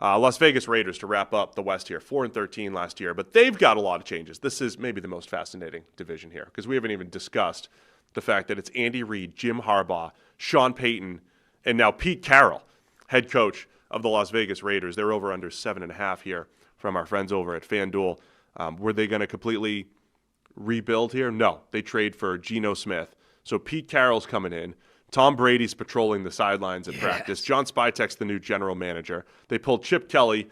Las Vegas Raiders to wrap up the West here, 4-13 last year, but they've got a lot of changes. This is maybe the most fascinating division here because we haven't even discussed the fact that it's Andy Reid, Jim Harbaugh, Sean Payton, and now Pete Carroll, head coach of the Las Vegas Raiders. They're over under 7.5 here from our friends over at FanDuel. Were they going to completely rebuild here? No, they trade for Geno Smith. So Pete Carroll's coming in. Tom Brady's patrolling the sidelines at practice. John Spytek's the new general manager. They pulled Chip Kelly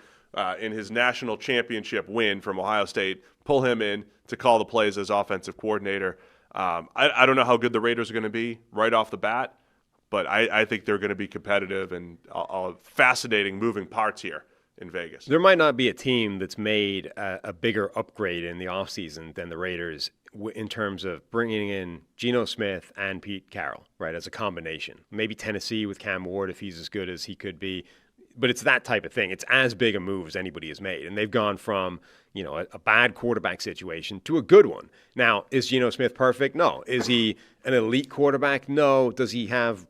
in his national championship win from Ohio State, pull him in to call the plays as offensive coordinator. I don't know how good the Raiders are going to be right off the bat, but I think they're going to be competitive and fascinating moving parts here in Vegas. There might not be a team that's made a bigger upgrade in the offseason than the Raiders in terms of bringing in Geno Smith and Pete Carroll, right, as a combination. Maybe Tennessee with Cam Ward if he's as good as he could be. But it's that type of thing. It's as big a move as anybody has made. And they've gone from, a bad quarterback situation to a good one. Now, is Geno Smith perfect? No. Is he an elite quarterback? No. Does he have,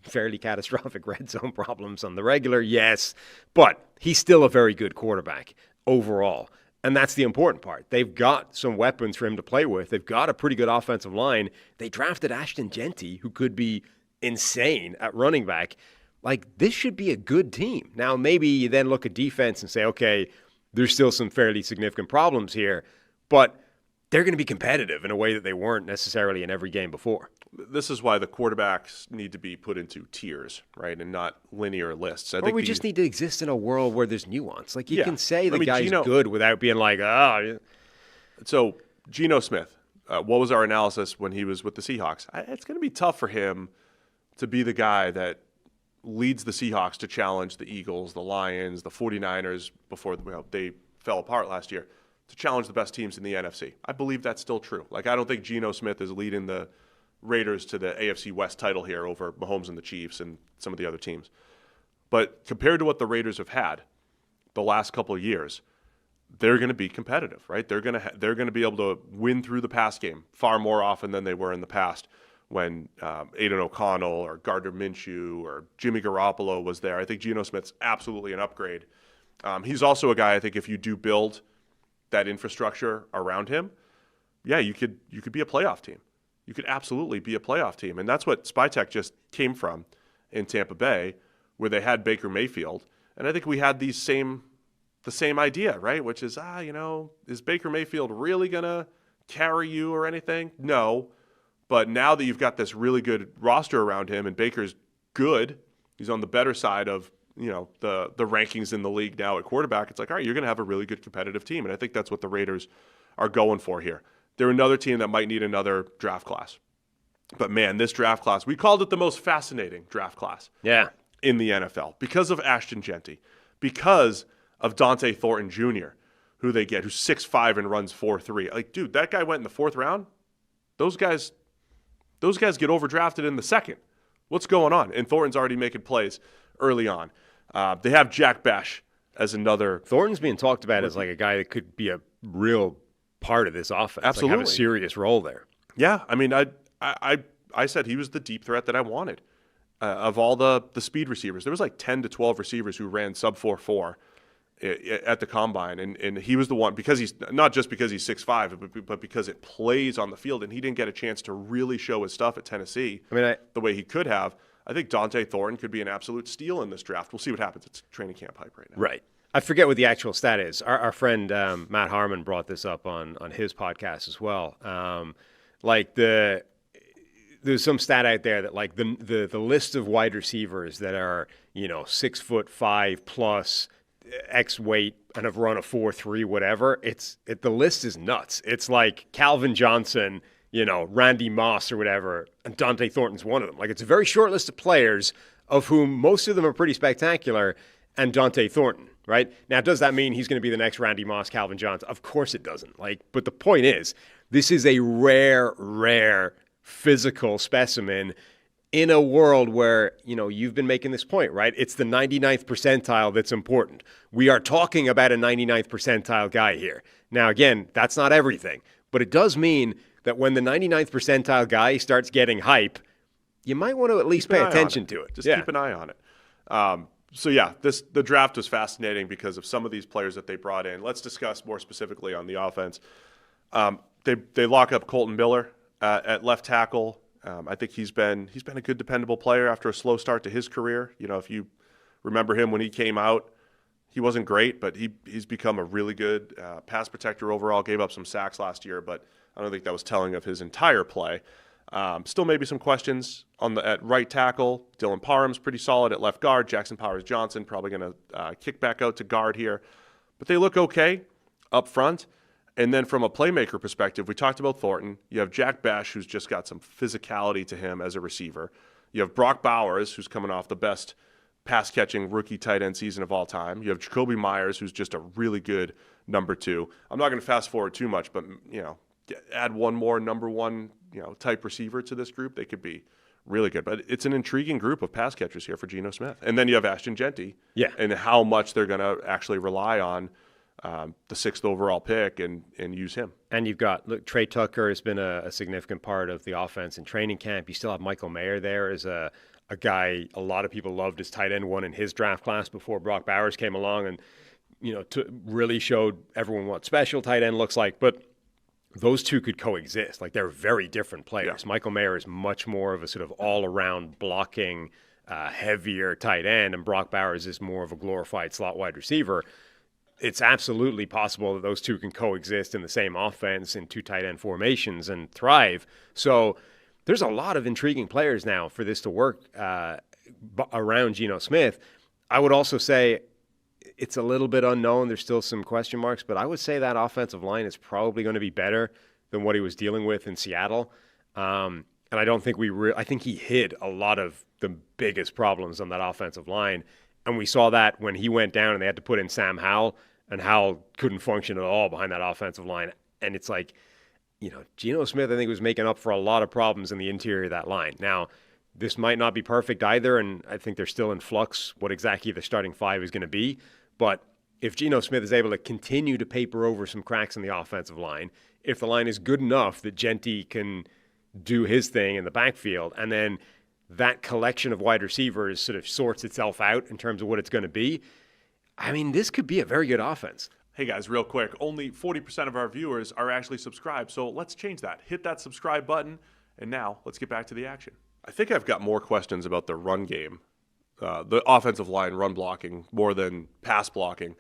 fairly catastrophic red zone problems on the regular? Yes. But he's still a very good quarterback overall. And that's the important part. They've got some weapons for him to play with. They've got a pretty good offensive line. They drafted Ashton Jeanty, who could be insane at running back. Like, this should be a good team. Now, maybe you then look at defense and say, okay, there's still some fairly significant problems here, but they're going to be competitive in a way that they weren't necessarily in every game before. This is why the quarterbacks need to be put into tiers, right, and not linear lists. I think we just need to exist in a world where there's nuance. Like, you can say the guy's good without being like, oh. So, Geno Smith, what was our analysis when he was with the Seahawks? It's going to be tough for him to be the guy that leads the Seahawks to challenge the Eagles, the Lions, the 49ers before they fell apart last year, to challenge the best teams in the NFC. I believe that's still true. Like, I don't think Geno Smith is leading the Raiders to the AFC West title here over Mahomes and the Chiefs and some of the other teams. But compared to what the Raiders have had the last couple of years, they're going to be competitive, right? They're going to be able to win through the pass game far more often than they were in the past when Aiden O'Connell or Gardner Minshew or Jimmy Garoppolo was there. I think Geno Smith's absolutely an upgrade. He's also a guy, I think, if you do build that infrastructure around him, you could be a playoff team. You could absolutely be a playoff team. And that's what Spytek just came from in Tampa Bay, where they had Baker Mayfield. And I think we had the same idea, right? Which is, is Baker Mayfield really going to carry you or anything? No. But now that you've got this really good roster around him and Baker's good, he's on the better side of, the rankings in the league now at quarterback, it's like, all right, you're going to have a really good competitive team. And I think that's what the Raiders are going for here. They're another team that might need another draft class. But, man, this draft class, we called it the most fascinating draft class in the NFL because of Ashton Jeanty, because of Dante Thornton Jr., who they get, who's 6'5" and runs 4.3. Like, dude, that guy went in the fourth round. Those guys get overdrafted in the second. What's going on? And Thornton's already making plays early on. They have Jack Besh as another. Thornton's being talked about as like a guy that could be a real part of this offense. Absolutely. Like have a serious role there. Yeah. I mean, I said he was the deep threat that I wanted. Of all the speed receivers, there was like 10 to 12 receivers who ran sub 4.4 at the combine, and he was the one, because he's not just because he's 6'5", but because it plays on the field, and he didn't get a chance to really show his stuff at Tennessee the way he could have. I think Dante Thornton could be an absolute steal in this draft. We'll see what happens. It's training camp hype right now. Right. I forget what the actual stat is. Our friend Matt Harmon brought this up on his podcast as well. There's some stat out there that like the list of wide receivers that are 6'5" plus X weight and have run a 4.3 whatever. The list is nuts. It's like Calvin Johnson, Randy Moss or whatever, and Dante Thornton's one of them. Like, it's a very short list of players, of whom most of them are pretty spectacular, and Dante Thornton. Right? Now, does that mean he's going to be the next Randy Moss, Calvin Johnson? Of course it doesn't. But the point is, this is a rare physical specimen in a world where, you've been making this point, right? It's the 99th percentile that's important. We are talking about a 99th percentile guy here. Now, again, that's not everything, but it does mean that when the 99th percentile guy starts getting hype, you might want to at least pay attention to it. Just keep an eye on it. So yeah, the draft was fascinating because of some of these players that they brought in. Let's discuss more specifically on the offense. They lock up Colton Miller at left tackle. I think he's been a good, dependable player after a slow start to his career. You know, if you remember him when he came out, he wasn't great, but he's become a really good pass protector overall. Gave up some sacks last year, but I don't think that was telling of his entire play. Still maybe some questions at right tackle. Dylan Parham's pretty solid at left guard. Jackson Powers-Johnson probably going to kick back out to guard here. But they look okay up front. And then from a playmaker perspective, we talked about Thornton. You have Jack Besh, who's just got some physicality to him as a receiver. You have Brock Bowers, who's coming off the best pass-catching rookie tight end season of all time. You have Jacoby Myers, who's just a really good number 2. I'm not going to fast forward too much, but add one more number 1 type receiver to this group, they could be really good. But it's an intriguing group of pass catchers here for Geno Smith. And then you have Ashton Jeanty, and how much they're going to actually rely on the 6th overall pick and use him. And you've got, Trey Tucker has been a significant part of the offense in training camp. You still have Michael Mayer there as a guy a lot of people loved as tight end 1 in his draft class before Brock Bowers came along and, really showed everyone what special tight end looks like. But those two could coexist. Like, they're very different players. Yeah. Michael Mayer is much more of a sort of all-around blocking, heavier tight end, and Brock Bowers is more of a glorified slot wide receiver. It's absolutely possible that those two can coexist in the same offense in 2 tight end formations and thrive. So there's a lot of intriguing players now for this to work around Geno Smith. I would also say it's a little bit unknown. There's still some question marks, but I would say that offensive line is probably going to be better than what he was dealing with in Seattle. And I don't think I think he hid a lot of the biggest problems on that offensive line. And we saw that when he went down and they had to put in Sam Howell, and Howell couldn't function at all behind that offensive line. And it's like, Geno Smith, I think, was making up for a lot of problems in the interior of that line. Now, this might not be perfect either, and I think they're still in flux what exactly the starting 5 is going to be. But if Geno Smith is able to continue to paper over some cracks in the offensive line, if the line is good enough that Jeanty can do his thing in the backfield, and then that collection of wide receivers sort of sorts itself out in terms of what it's going to be, I mean, this could be a very good offense. Hey guys, real quick, only 40% of our viewers are actually subscribed, so let's change that. Hit that subscribe button, and now let's get back to the action. I think I've got more questions about the run game, the offensive line run blocking, more than pass blocking.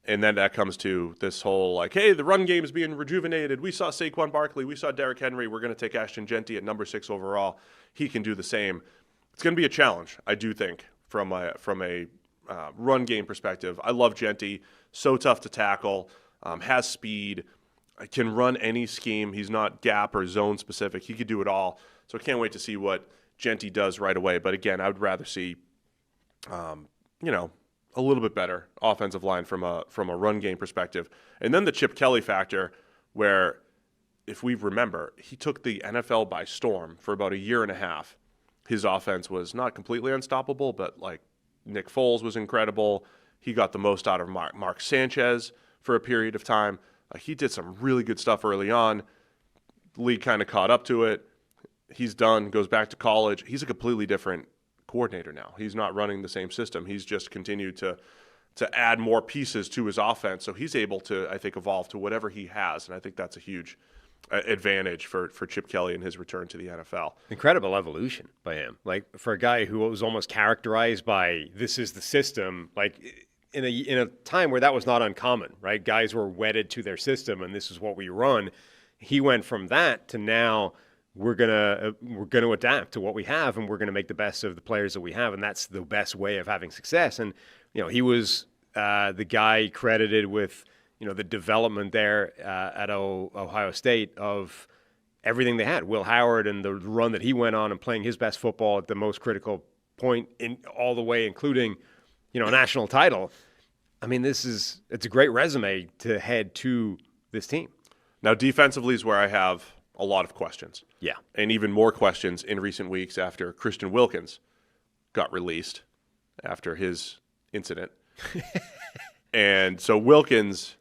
And then that comes to this whole, hey, the run game is being rejuvenated. We saw Saquon Barkley. We saw Derrick Henry. We're going to take Ashton Jeanty at number 6 overall. He can do the same. It's going to be a challenge, I do think, from a run game perspective. I love Jeanty. So tough to tackle, has speed, can run any scheme. He's not gap or zone specific. He could do it all. So I can't wait to see what Jeanty does right away. But again, I would rather see, a little bit better offensive line from a run game perspective. And then the Chip Kelly factor, where if we remember, he took the NFL by storm for about a year and a half. His offense was not completely unstoppable, but Nick Foles was incredible. He got the most out of Mark Sanchez for a period of time. He did some really good stuff early on. The league kind of caught up to it. He's done, goes back to college. He's a completely different coordinator now. He's not running the same system. He's just continued to add more pieces to his offense. So he's able to, I think, evolve to whatever he has. And I think that's a huge advantage for Chip Kelly in his return to the NFL. Incredible evolution by him. For a guy who was almost characterized by this is the system, in a time where that was not uncommon, right? Guys were wedded to their system and this is what we run. He went from that to now we're gonna adapt to what we have, and we're gonna make the best of the players that we have, and that's the best way of having success. And he was the guy credited with the development there at Ohio State of everything they had. Will Howard and the run that he went on and playing his best football at the most critical point in all the way, including a national title. I mean, it's a great resume to head to this team. Now, defensively is where I have a lot of questions. Yeah. And even more questions in recent weeks after Christian Wilkins got released after his incident. And so Wilkins,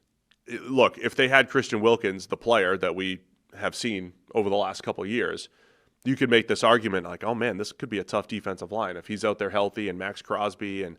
look, if they had Christian Wilkins, the player that we have seen over the last couple of years, you could make this argument oh man, this could be a tough defensive line. If he's out there healthy and Max Crosby and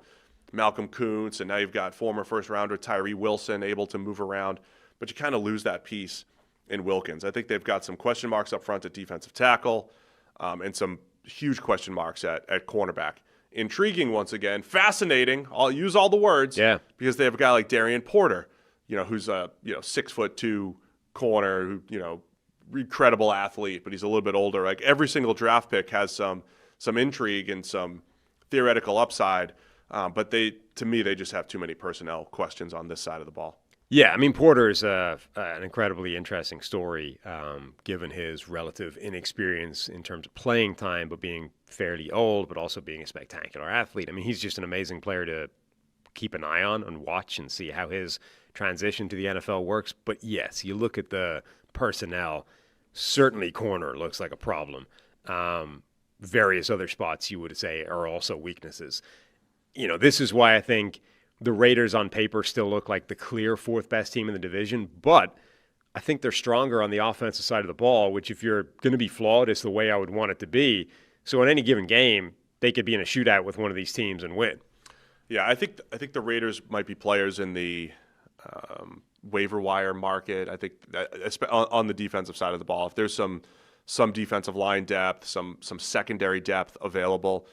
Malcolm Kuntz, and now you've got former first-rounder Tyree Wilson able to move around, but you kind of lose that piece in Wilkins. I think they've got some question marks up front at defensive tackle and some huge question marks at cornerback. Intriguing once again, fascinating. I'll use all the words because they have a guy like Darian Porter, who's a 6'2" corner, who incredible athlete, but he's a little bit older. Like every single draft pick has some intrigue and some theoretical upside, but to me they just have too many personnel questions on this side of the ball. Yeah, I mean, Porter's an incredibly interesting story, given his relative inexperience in terms of playing time, but being fairly old, but also being a spectacular athlete. I mean, he's just an amazing player to keep an eye on and watch and see how his transition to the NFL works. But yes, you look at the personnel, certainly corner looks like a problem. Various other spots you would say are also weaknesses. This is why I think the Raiders on paper still look like the clear fourth best team in the division, but I think they're stronger on the offensive side of the ball, which if you're going to be flawed is the way I would want it to be. So in any given game, they could be in a shootout with one of these teams and win. Yeah, I think the Raiders might be players in the waiver wire market. I think that, on the defensive side of the ball, if there's some defensive line depth, some secondary depth available,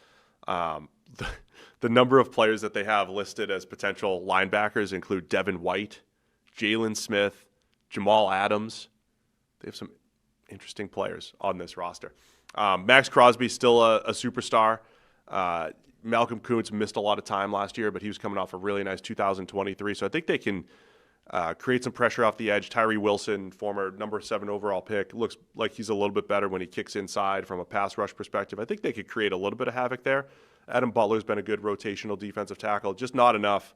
the number of players that they have listed as potential linebackers include Devin White, Jalen Smith, Jamal Adams. They have some interesting players on this roster. Max Crosby's still a superstar. Malcolm Kuntz missed a lot of time last year, but he was coming off a really nice 2023. So I think they can create some pressure off the edge. Tyree Wilson, former number 7 overall pick, looks like he's a little bit better when he kicks inside from a pass rush perspective. I think they could create a little bit of havoc there. Adam Butler's been a good rotational defensive tackle, just not enough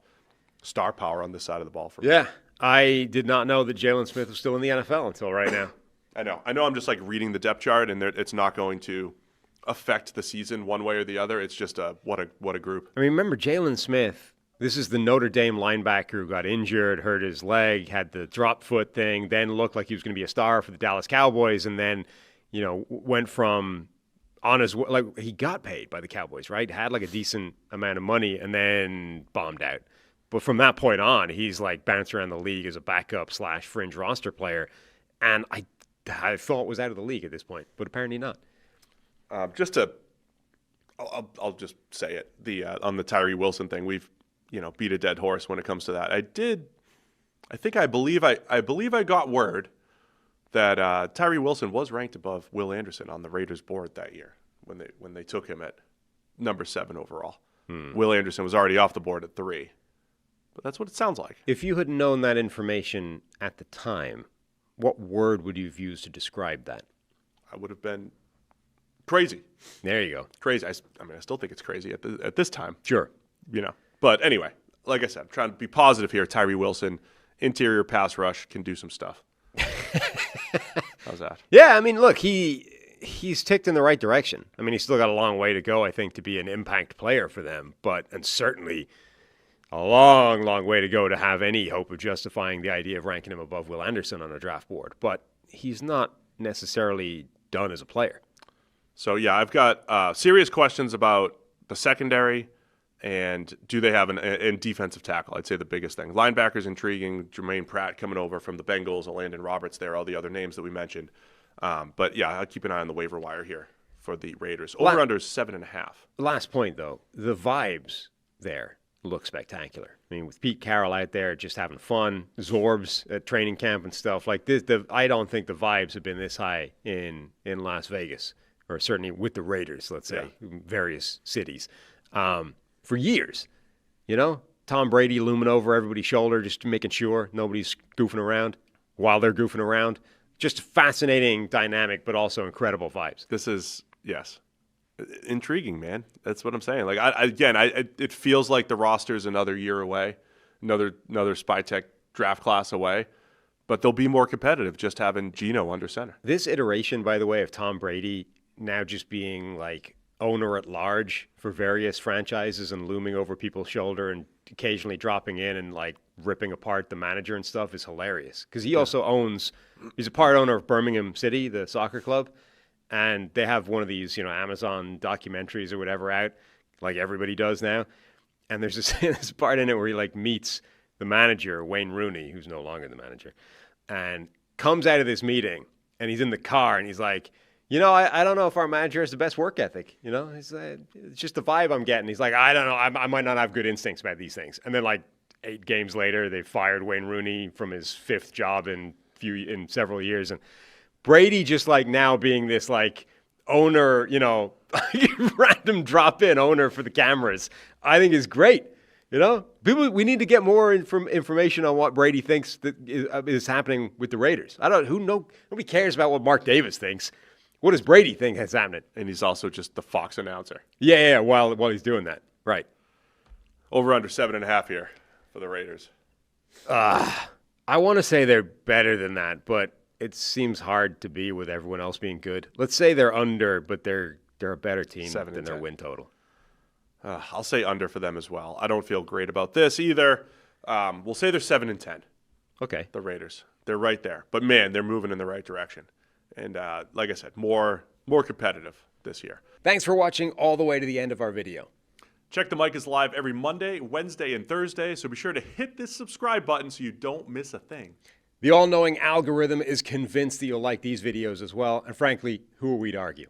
star power on this side of the ball for me. Yeah, I did not know that Jalen Smith was still in the NFL until right now. I know I'm just like reading the depth chart, and it's not going to affect the season one way or the other. It's just what a group. I mean, remember Jalen Smith, this is the Notre Dame linebacker who got injured, hurt his leg, had the drop foot thing, then looked like he was going to be a star for the Dallas Cowboys, and then, went from on his way, like he got paid by the Cowboys, right? Had like a decent amount of money and then bombed out. But from that point on, he's like bounced around the league as a backup / fringe roster player. And I thought was out of the league at this point, but apparently not. I'll just say it. On the Tyree Wilson thing, we've beat a dead horse when it comes to that. I believe I got word that Tyree Wilson was ranked above Will Anderson on the Raiders board that year when they took him at number 7 overall. Will Anderson was already off the board at 3. But that's what it sounds like. If you had known that information at the time, what word would you have used to describe that? I would have been crazy. There you go. Crazy. I still think it's crazy at this time. Sure. But anyway, like I said, I'm trying to be positive here. Tyree Wilson, interior pass rush, can do some stuff. How's that? Yeah, I mean, look, he's ticked in the right direction. I mean, he's still got a long way to go, I think, to be an impact player for them, and certainly a long, long way to go to have any hope of justifying the idea of ranking him above Will Anderson on a draft board. But he's not necessarily done as a player. So, yeah, I've got serious questions about the secondary and do they have an defensive tackle. I'd say the biggest thing. Linebackers intriguing. Jermaine Pratt coming over from the Bengals, Landon Roberts there, all the other names that we mentioned. But, yeah, I'll keep an eye on the waiver wire here for the Raiders. Over-under is 7.5. Last point, though. The vibes there look spectacular. I mean, with Pete Carroll out there just having fun, Zorbs at training camp and stuff like this, I don't think the vibes have been this high in Las Vegas, or certainly with the Raiders, let's say, various cities, for years. Tom Brady looming over everybody's shoulder, just making sure nobody's goofing around while they're goofing around. Just fascinating dynamic, but also incredible vibes. This is, yes, intriguing, man. That's what I'm saying. Like, it feels like the roster's another year away, another Spy Tech draft class away, but they'll be more competitive just having Geno under center. This iteration, by the way, of Tom Brady now just being like owner at large for various franchises and looming over people's shoulder and occasionally dropping in and like ripping apart the manager and stuff is hilarious. Because he also he's a part owner of Birmingham City, the soccer club. And they have one of these, Amazon documentaries or whatever out, like everybody does now. And there's this part in it where he like meets the manager, Wayne Rooney, who's no longer the manager, and comes out of this meeting, and he's in the car, and he's like, I don't know if our manager has the best work ethic. It's just the vibe I'm getting. He's like, I don't know, I might not have good instincts about these things. And then like 8 games later, they fired Wayne Rooney from his 5th job in several years, and Brady just like now being this like owner, random drop-in owner for the cameras, I think is great. People, we need to get more information on what Brady thinks that is happening with the Raiders. Nobody cares about what Mark Davis thinks. What does Brady think is happening? And he's also just the Fox announcer. Yeah, while he's doing that. Right. Over under 7.5 here for the Raiders. I want to say they're better than that, but it seems hard to be with everyone else being good. Let's say they're under, but they're a better team than their win total. I'll say under for them as well. I don't feel great about this either. We'll say they're 7-10. Okay. The Raiders. They're right there. But, man, they're moving in the right direction. And like I said, more competitive this year. Thanks for watching all the way to the end of our video. Check the Mic is live every Monday, Wednesday, and Thursday, so be sure to hit this subscribe button so you don't miss a thing. The all-knowing algorithm is convinced that you'll like these videos as well, and frankly, who are we to argue?